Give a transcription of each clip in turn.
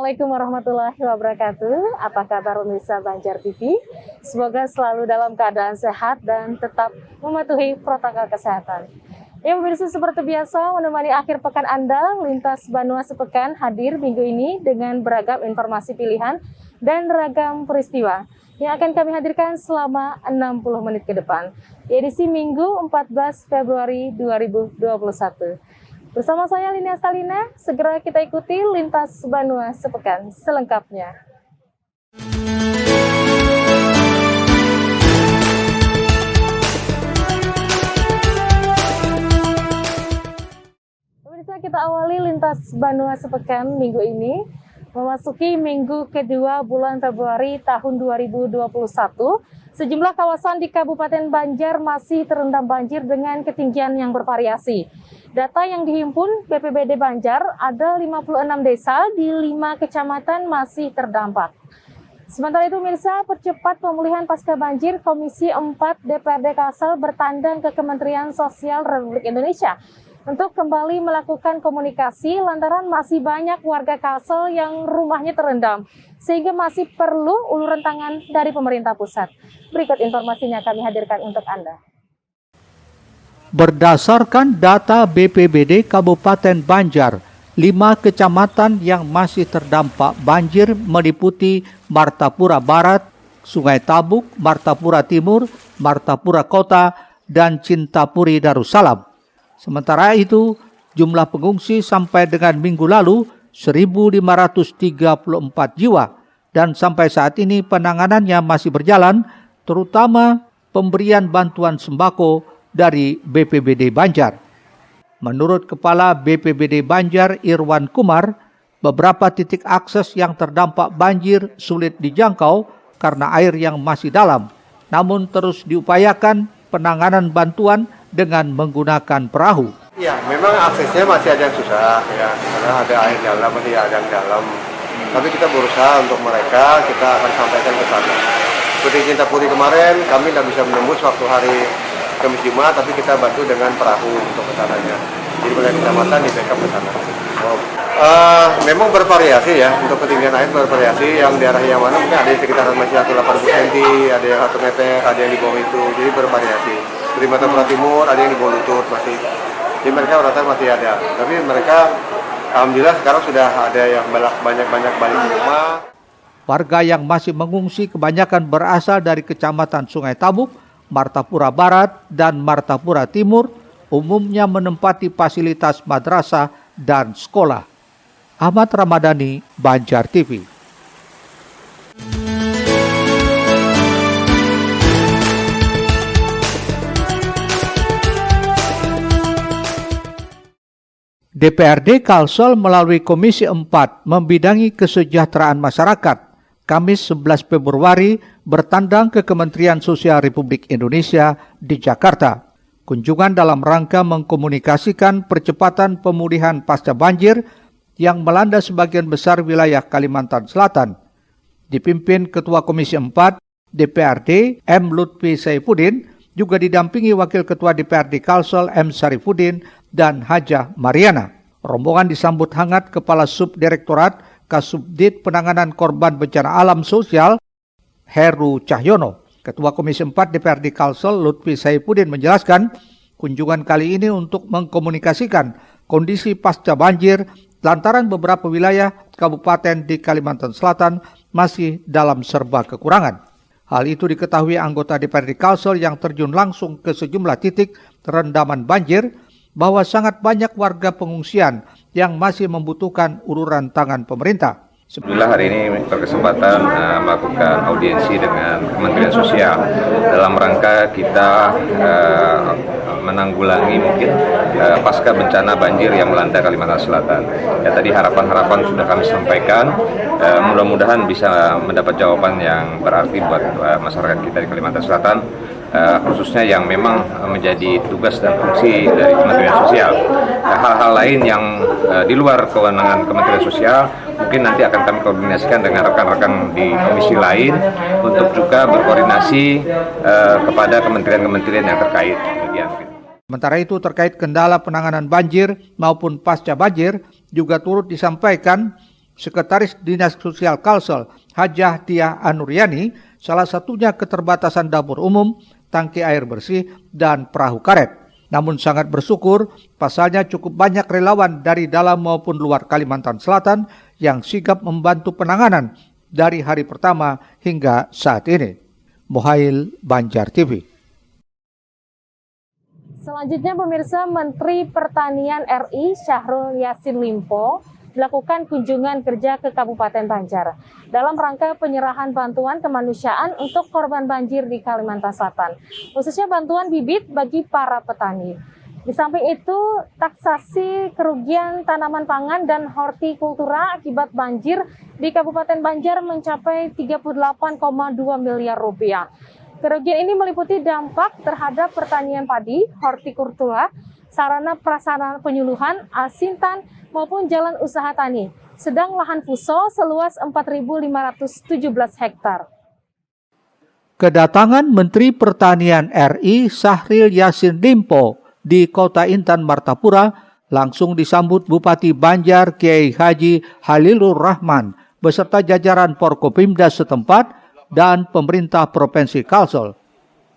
Assalamualaikum warahmatullahi wabarakatuh. Apa kabar pemirsa Banjar TV? Semoga selalu dalam keadaan sehat dan tetap mematuhi protokol kesehatan. Ya pemirsa, seperti biasa menemani akhir pekan Anda, Lintas Banua Sepekan hadir minggu ini dengan beragam informasi pilihan dan ragam peristiwa yang akan kami hadirkan selama 60 menit ke depan. Di edisi Minggu 14 Februari 2021. Bersama saya Lina Stalina, segera kita ikuti Lintas Banua Sepekan selengkapnya. Pemirsa, kita awali Lintas Banua Sepekan minggu ini, memasuki minggu kedua bulan Februari tahun 2021. Sejumlah kawasan di Kabupaten Banjar masih terendam banjir dengan ketinggian yang bervariasi. Data yang dihimpun BPBD Banjar, ada 56 desa di 5 kecamatan masih terdampak. Sementara itu, pemirsa, percepat pemulihan pasca banjir, Komisi 4 DPRD Kalsel bertandang ke Kementerian Sosial Republik Indonesia untuk kembali melakukan komunikasi lantaran masih banyak warga Kalsel yang rumahnya terendam, sehingga masih perlu uluran tangan dari pemerintah pusat. Berikut informasinya kami hadirkan untuk Anda. Berdasarkan data BPBD Kabupaten Banjar, 5 kecamatan yang masih terdampak banjir meliputi Martapura Barat, Sungai Tabuk, Martapura Timur, Martapura Kota, dan Cintapuri Darussalam. Sementara itu, jumlah pengungsi sampai dengan minggu lalu 1.534 jiwa dan sampai saat ini penanganannya masih berjalan, terutama pemberian bantuan sembako dari BPBD Banjar. Menurut Kepala BPBD Banjar Irwan Kumar, beberapa titik akses yang terdampak banjir sulit dijangkau karena air yang masih dalam. Namun terus diupayakan penanganan bantuan dengan menggunakan perahu. Ya, memang aksesnya masih ada yang susah ya, karena ada air dalam, masih ada yang dalam. Tapi kita berusaha untuk mereka, kita akan sampaikan ke sana. Seperti Cintapuri kemarin, kami tidak bisa menembus waktu hari Kamis Jumat, tapi kita bantu dengan perahu untuk kesananya. Jadi mulai kecamatan di backup ke sana. Memang bervariasi ya, untuk ketinggian air bervariasi. Yang daerah yang mana mungkin ada di sekitar masih 80 cm, ada yang 1 meter, ada yang di bawah itu. Jadi bervariasi. Di Martapura Timur ada yang di bawah lutut masih. Jadi mereka rata masih ada. Tapi mereka alhamdulillah sekarang sudah ada yang banyak balik ke rumah. Warga yang masih mengungsi kebanyakan berasal dari Kecamatan Sungai Tabuk, Martapura Barat, dan Martapura Timur, umumnya menempati fasilitas madrasah dan sekolah. Ahmad Ramadhani, Banjar TV. DPRD Kalsel melalui Komisi 4 membidangi kesejahteraan masyarakat Kamis 11 Februari bertandang ke Kementerian Sosial Republik Indonesia di Jakarta. Kunjungan dalam rangka mengkomunikasikan percepatan pemulihan pasca banjir yang melanda sebagian besar wilayah Kalimantan Selatan. Dipimpin Ketua Komisi 4 DPRD M. Lutfi Saifuddin, juga didampingi Wakil Ketua DPRD Kalsel M. Sarifuddin dan Hajah Mariana. Rombongan disambut hangat Kepala Subdirektorat Kasubdit Penanganan Korban Bencana Alam Sosial Heru Cahyono. Ketua Komisi 4 DPRD Kalsel Lutfi Saifuddin menjelaskan kunjungan kali ini untuk mengkomunikasikan kondisi pasca banjir lantaran beberapa wilayah kabupaten di Kalimantan Selatan masih dalam serba kekurangan. Hal itu diketahui anggota DPRD Kalsel yang terjun langsung ke sejumlah titik terendaman banjir bahwa sangat banyak warga pengungsian yang masih membutuhkan uluran tangan pemerintah. Alhamdulillah hari ini berkesempatan melakukan audiensi dengan Kementerian Sosial dalam rangka kita menanggulangi mungkin pasca bencana banjir yang melanda Kalimantan Selatan. Ya, tadi harapan-harapan sudah kami sampaikan, mudah-mudahan bisa mendapat jawaban yang berarti buat masyarakat kita di Kalimantan Selatan. Khususnya yang memang menjadi tugas dan fungsi dari Kementerian Sosial. Hal-hal lain yang di luar kewenangan Kementerian Sosial mungkin nanti akan kami koordinasikan dengan rekan-rekan di komisi lain untuk juga berkoordinasi kepada kementerian-kementerian yang terkait. Sementara itu terkait kendala penanganan banjir maupun pasca banjir juga turut disampaikan Sekretaris Dinas Sosial Kalsel, Hajah Tiah Anuriani, salah satunya keterbatasan dapur umum, tangki air bersih, dan perahu karet. Namun sangat bersyukur, pasalnya cukup banyak relawan dari dalam maupun luar Kalimantan Selatan yang sigap membantu penanganan dari hari pertama hingga saat ini. Mohail, Banjar TV. Selanjutnya pemirsa, Menteri Pertanian RI Syahrul Yassin Limpo melakukan kunjungan kerja ke Kabupaten Banjar dalam rangka penyerahan bantuan kemanusiaan untuk korban banjir di Kalimantan Selatan, khususnya bantuan bibit bagi para petani. Di samping itu, taksasi kerugian tanaman pangan dan hortikultura akibat banjir di Kabupaten Banjar mencapai 38,2 miliar rupiah. Kerugian ini meliputi dampak terhadap pertanian padi, hortikultura, sarana prasarana penyuluhan, asintan, maupun jalan usaha tani. Sedang lahan fuso seluas 4.517 hektar. Kedatangan Menteri Pertanian RI Syahrul Yassin Limpo di Kota Intan Martapura langsung disambut Bupati Banjar Kiai Haji Halilur Rahman beserta jajaran Forkopimda setempat dan pemerintah Provinsi Kalsel.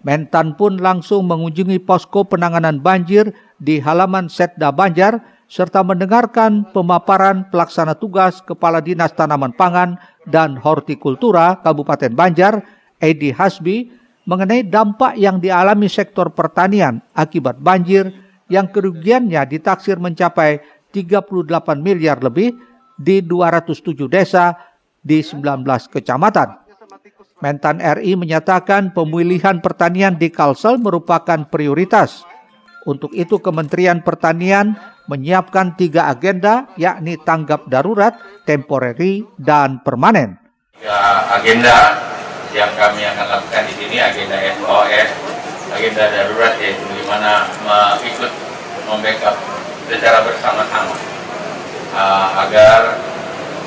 Mentan pun langsung mengunjungi posko penanganan banjir di halaman Setda Banjar serta mendengarkan pemaparan pelaksana tugas Kepala Dinas Tanaman Pangan dan Hortikultura Kabupaten Banjar, Edi Hasbi, mengenai dampak yang dialami sektor pertanian akibat banjir yang kerugiannya ditaksir mencapai 38 miliar lebih di 207 desa di 19 kecamatan. Mentan RI menyatakan pemilihan pertanian di Kalsel merupakan prioritas. Untuk itu Kementerian Pertanian menyiapkan 3 agenda, yakni tanggap darurat, temporary, dan permanen. 3 agenda yang kami akan lakukan di sini, agenda SOS, agenda darurat, yaitu bagaimana ikut membackup secara bersama-sama agar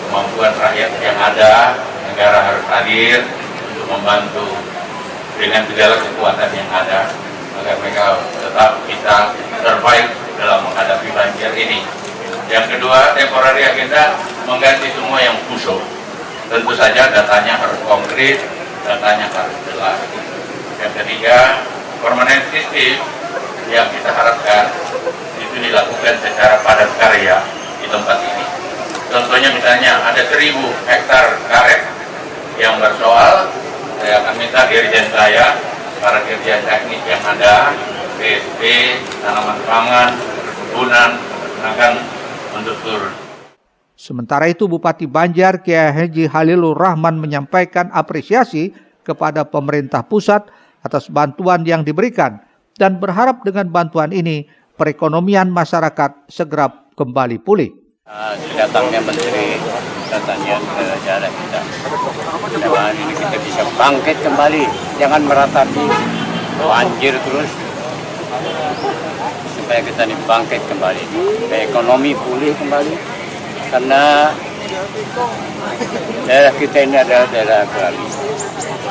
kemampuan rakyat yang ada, negara harus hadir untuk membantu dengan segala kekuatan yang ada agar mereka tetap bisa survive dalam menghadapi banjir ini. Yang kedua, temporary agenda mengganti semua yang fuso. Tentu saja datanya harus konkret, datanya harus jelas. Yang ketiga, permanent system yang kita harapkan itu dilakukan secara padat karya di tempat ini. Contohnya misalnya ada 1.000 hektar karet yang bersoal, saya akan minta dirjen saya, para dirjen teknik yang ada, PSP, tanaman pangan, perkebunan, akan untuk turun. Sementara itu Bupati Banjar Kiai Haji Halilur Rahman menyampaikan apresiasi kepada pemerintah pusat atas bantuan yang diberikan dan berharap dengan bantuan ini perekonomian masyarakat segera kembali pulih. Datangnya Menteri Pertanian ke daerah kita, dengan ini kita bisa bangkit kembali, jangan meratapi banjir terus, supaya kita ini bangkit kembali, ekonomi pulih kembali, karena daerah kita ini adalah daerah agraris.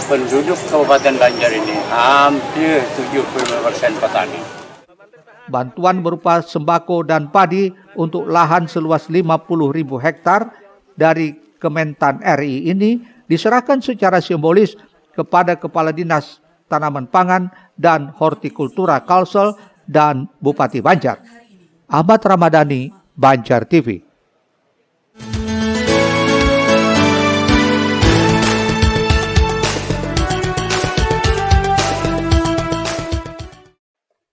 Penduduk Kabupaten Banjar ini hampir 75% petani. Bantuan berupa sembako dan padi untuk lahan seluas 50.000 hektar dari Kementan RI ini diserahkan secara simbolis kepada Kepala Dinas Tanaman Pangan dan Hortikultura Kalsel dan Bupati Banjar. Ahmad Ramadhani, Banjar TV.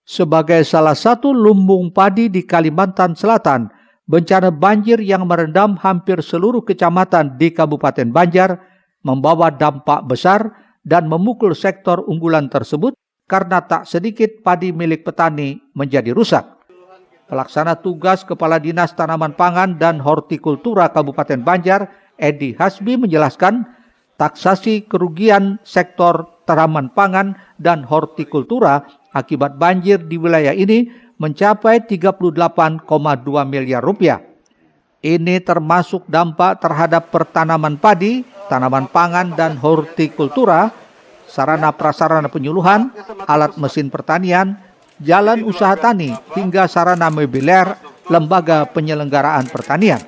Sebagai salah satu lumbung padi di Kalimantan Selatan, bencana banjir yang merendam hampir seluruh kecamatan di Kabupaten Banjar membawa dampak besar dan memukul sektor unggulan tersebut karena tak sedikit padi milik petani menjadi rusak. Pelaksana tugas Kepala Dinas Tanaman Pangan dan Hortikultura Kabupaten Banjar, Edi Hasbi menjelaskan, taksasi kerugian sektor tanaman pangan dan hortikultura akibat banjir di wilayah ini mencapai 38,2 miliar rupiah. Ini termasuk dampak terhadap pertanaman padi, tanaman pangan dan hortikultura, sarana prasarana penyuluhan, alat mesin pertanian, jalan usaha tani, hingga sarana mobiler lembaga penyelenggaraan pertanian.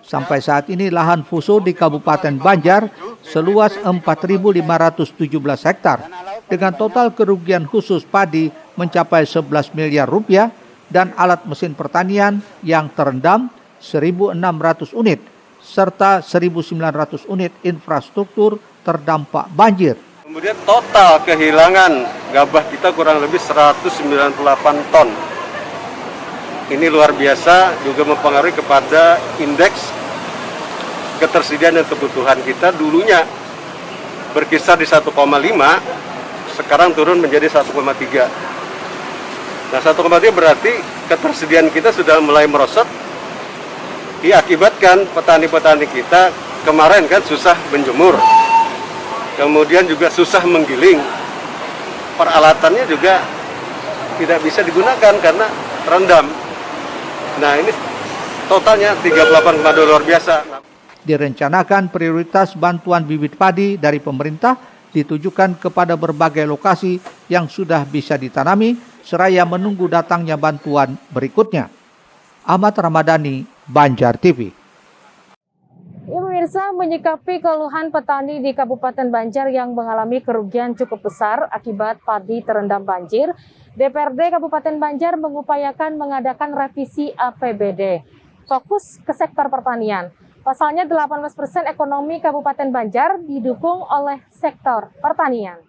Sampai saat ini lahan fuso di Kabupaten Banjar seluas 4.517 hektar dengan total kerugian khusus padi mencapai 11 miliar rupiah dan alat mesin pertanian yang terendam 1.600 unit serta 1.900 unit infrastruktur terdampak banjir. Kemudian total kehilangan gabah kita kurang lebih 198 ton. Ini luar biasa, juga mempengaruhi kepada indeks ketersediaan dan kebutuhan kita. Dulunya berkisar di 1,5, sekarang turun menjadi 1,3. Nah, 1,3 berarti ketersediaan kita sudah mulai merosot. Diakibatkan petani-petani kita kemarin kan susah menjemur. Kemudian juga susah menggiling, peralatannya juga tidak bisa digunakan karena terendam. Nah, ini totalnya 38,2 luar biasa. Direncanakan prioritas bantuan bibit padi dari pemerintah ditujukan kepada berbagai lokasi yang sudah bisa ditanami seraya menunggu datangnya bantuan berikutnya. Ahmad Ramadhani, Banjar TV. Ya pemirsa, menyikapi keluhan petani di Kabupaten Banjar yang mengalami kerugian cukup besar akibat padi terendam banjir, DPRD Kabupaten Banjar mengupayakan mengadakan revisi APBD. Fokus ke sektor pertanian. Pasalnya 18% ekonomi Kabupaten Banjar didukung oleh sektor pertanian.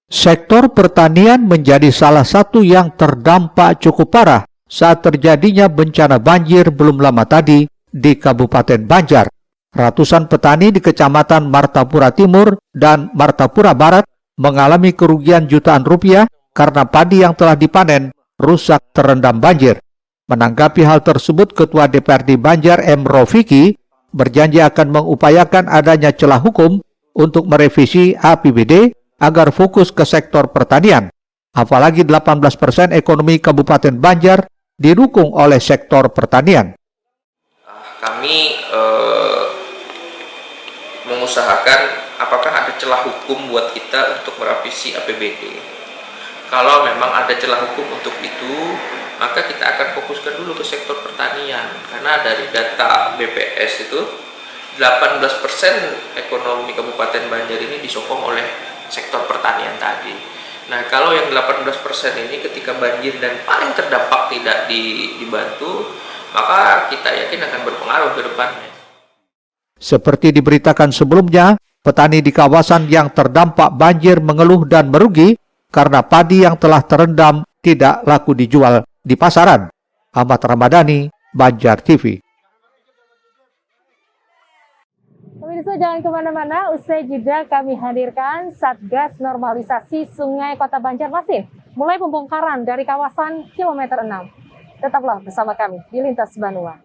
Sektor pertanian menjadi salah satu yang terdampak cukup parah saat terjadinya bencana banjir belum lama tadi di Kabupaten Banjar. Ratusan petani di Kecamatan Martapura Timur dan Martapura Barat mengalami kerugian jutaan rupiah karena padi yang telah dipanen rusak terendam banjir. Menanggapi hal tersebut, Ketua DPRD Banjar M. Rofiki berjanji akan mengupayakan adanya celah hukum untuk merevisi APBD agar fokus ke sektor pertanian. Apalagi 18% ekonomi Kabupaten Banjar didukung oleh sektor pertanian. Kami mengusahakan apakah ada celah hukum buat kita untuk merevisi APBD. Kalau memang ada celah hukum untuk itu, maka kita akan fokuskan dulu ke sektor pertanian. Karena dari data BPS itu 18% ekonomi Kabupaten Banjar ini disokong oleh sektor pertanian tadi. Nah, kalau yang 18% ini ketika banjir dan paling terdampak tidak dibantu, maka kita yakin akan berpengaruh ke depannya. Seperti diberitakan sebelumnya, petani di kawasan yang terdampak banjir mengeluh dan merugi karena padi yang telah terendam tidak laku dijual di pasaran. Ahmad Ramadhani, Banjar TV. Pemirsa jangan kemana-mana, usai jeda kami hadirkan Satgas Normalisasi Sungai Kota Banjarmasin, mulai pembongkaran dari kawasan kilometer 6. Tetaplah bersama kami di Lintas Banua.